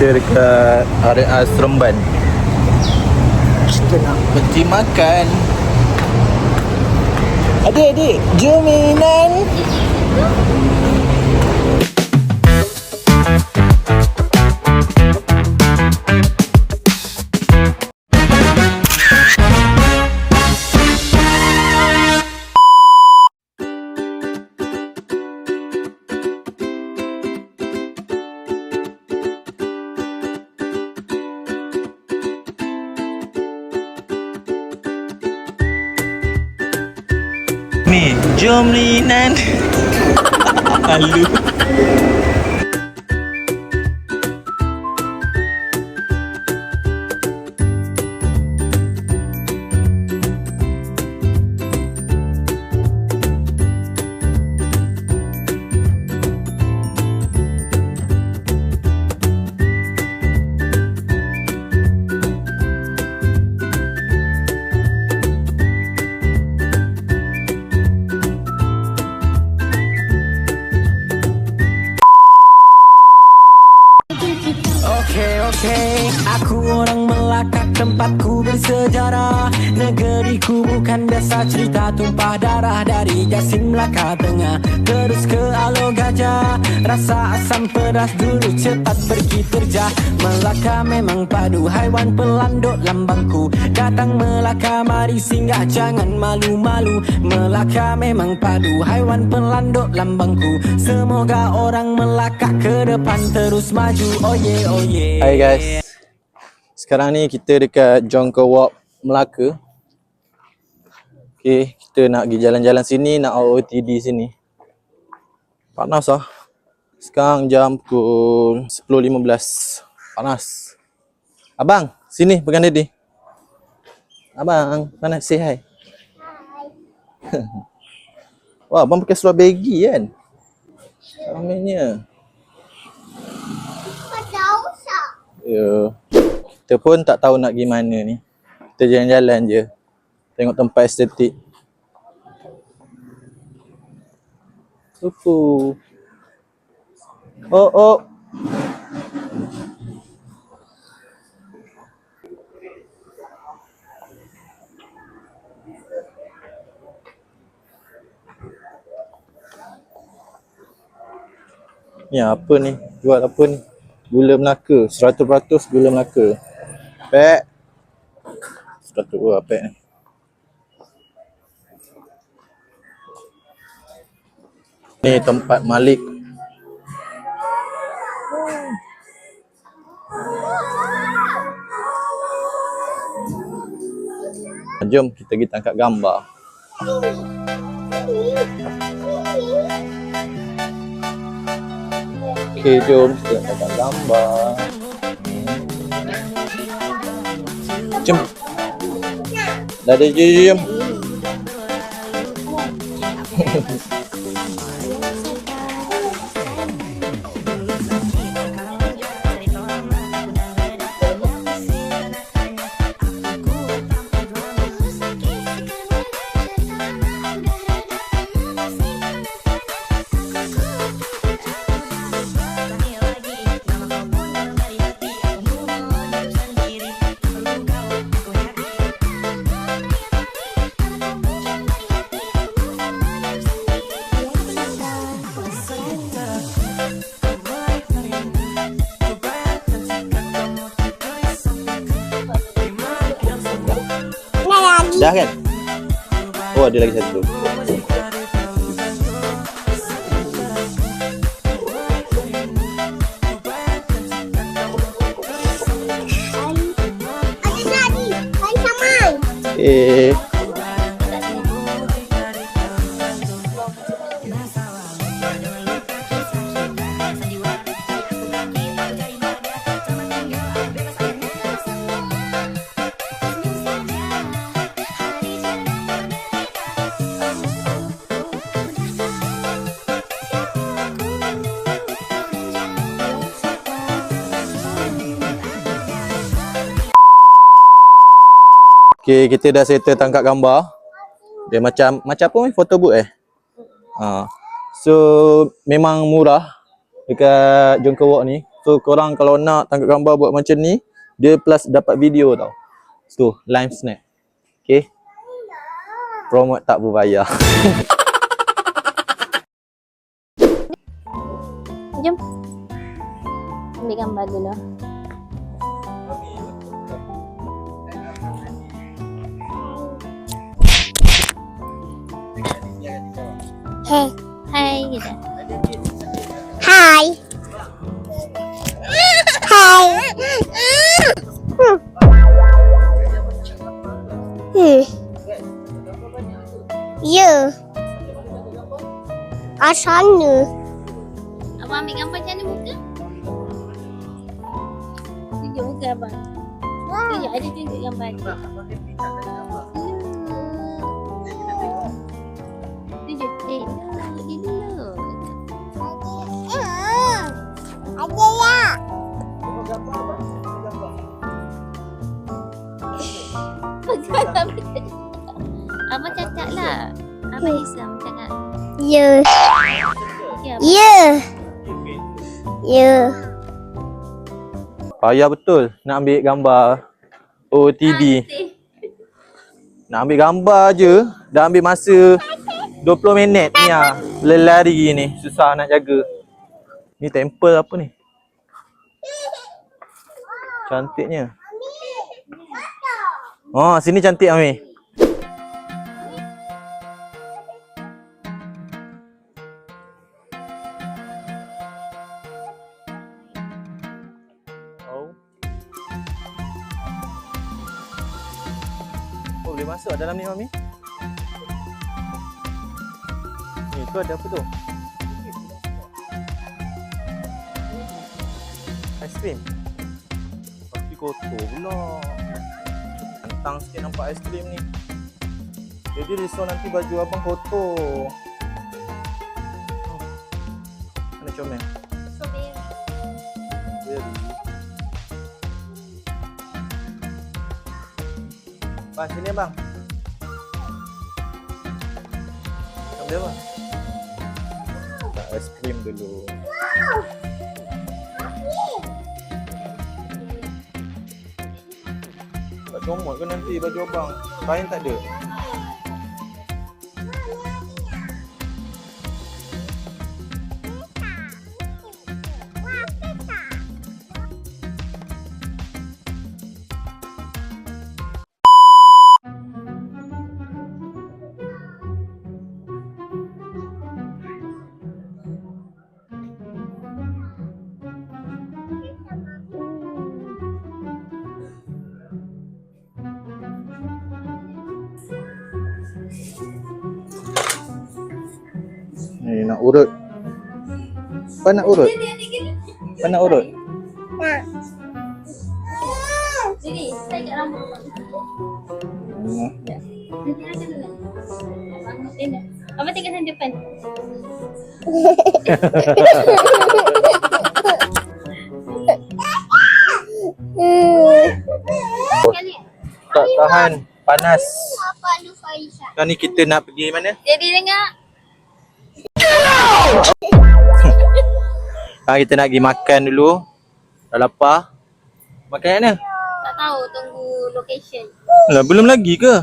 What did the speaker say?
Kita dekat area Seremban. Kita nak pergi makan. Adik-adik, jom mainan. Mi, jom mainan. Halu. Okey, aku orang Melaka, tempatku bersejarah. Negeriku bukan biasa, cerita tumpah darah. Dari Jasin Melaka Tengah terus ke Alo Gajah. Rasa asam pedas dulu cepat pergi terjah. Melaka memang padu, haiwan pelanduk lambangku. Datang Melaka mari singgah, jangan malu-malu. Melaka memang padu, haiwan pelanduk lambangku. Semoga orang Melaka ke depan terus maju. Oh yeah, oh yeah. Hai guys. Sekarang ni kita dekat Jonker Walk Melaka. Okay, kita nak pergi jalan-jalan sini, nak OOTD sini. Panas lah. Sekarang jam pukul 10.15. Panas. Abang, sini pegang daddy. Abang, mana say hi? Hi. Wah, abang pakai seluar baggy kan? Ramainya. Ya. Kita pun tak tahu nak pergi mana ni. Kita jalan-jalan je. Tengok tempat estetik. Supu. Oh. Ni apa ni? Jual apa ni? Gula Melaka, 100% gula Melaka. Pack 100 pack ni. Ni tempat Malik. Jom kita pergi tangkap gambar. Okey, jom kita tangkap gambar. Jom. Dah ada, jom. Dah kan? Oh, ada lagi satu. Eh. Okay, kita dah settle tangkap gambar. Dia macam apa ni? Photo booth So memang murah dekat Jonker Walk ni. So korang kalau nak tangkap gambar buat macam ni, dia plus dapat video tau. So live snap. Okay. Promote tak berbayar. Jom. Ambil gambar dulu. Hey. Hai kita. Hi. Hi. Ya. Asana. Abang ambil gambar macam mana muka? Tunjuk muka abang. Tunjuk, ada tunjuk gambar dia. Tunjuk, dia dulu. Ada ya. Abang cakap lah. Abang Islam cakap. Ya. Ya, Ya. Ya. Payah betul nak ambil gambar OOTD. Nak ambil gambar je, dah ambil masa 20 minit ni lah. Lari ni, susah nak jaga. Ni temple apa ni? Cantiknya. Oh, sini cantik Ami. Oh. Oh, boleh masuk dalam ni Mami? Ni tu ada apa tu? Aiskrim. Pasti kotor pula. Tentang sikit nampak aiskrim ni. Jadi risau nanti baju abang kotor. Mana comel? Jadi. Bang, sini bang. Ambil apa? Tak aiskrim dulu. Tak comot ke nanti baju abang? Kain tak ada? Ni nak urut. Apa nak urut? Apa nak urut? Jadi, saya kat rambut. Abang tengok sana depan. Sekali. Tak tahan, panas. Apa lu Faisal? Sekarang ni kita nak pergi mana? Jadi dengar. Kita nak pergi makan dulu. Dah lapar. Makan kat mana? Tak tahu, tunggu location. Lah, belum lagi ke?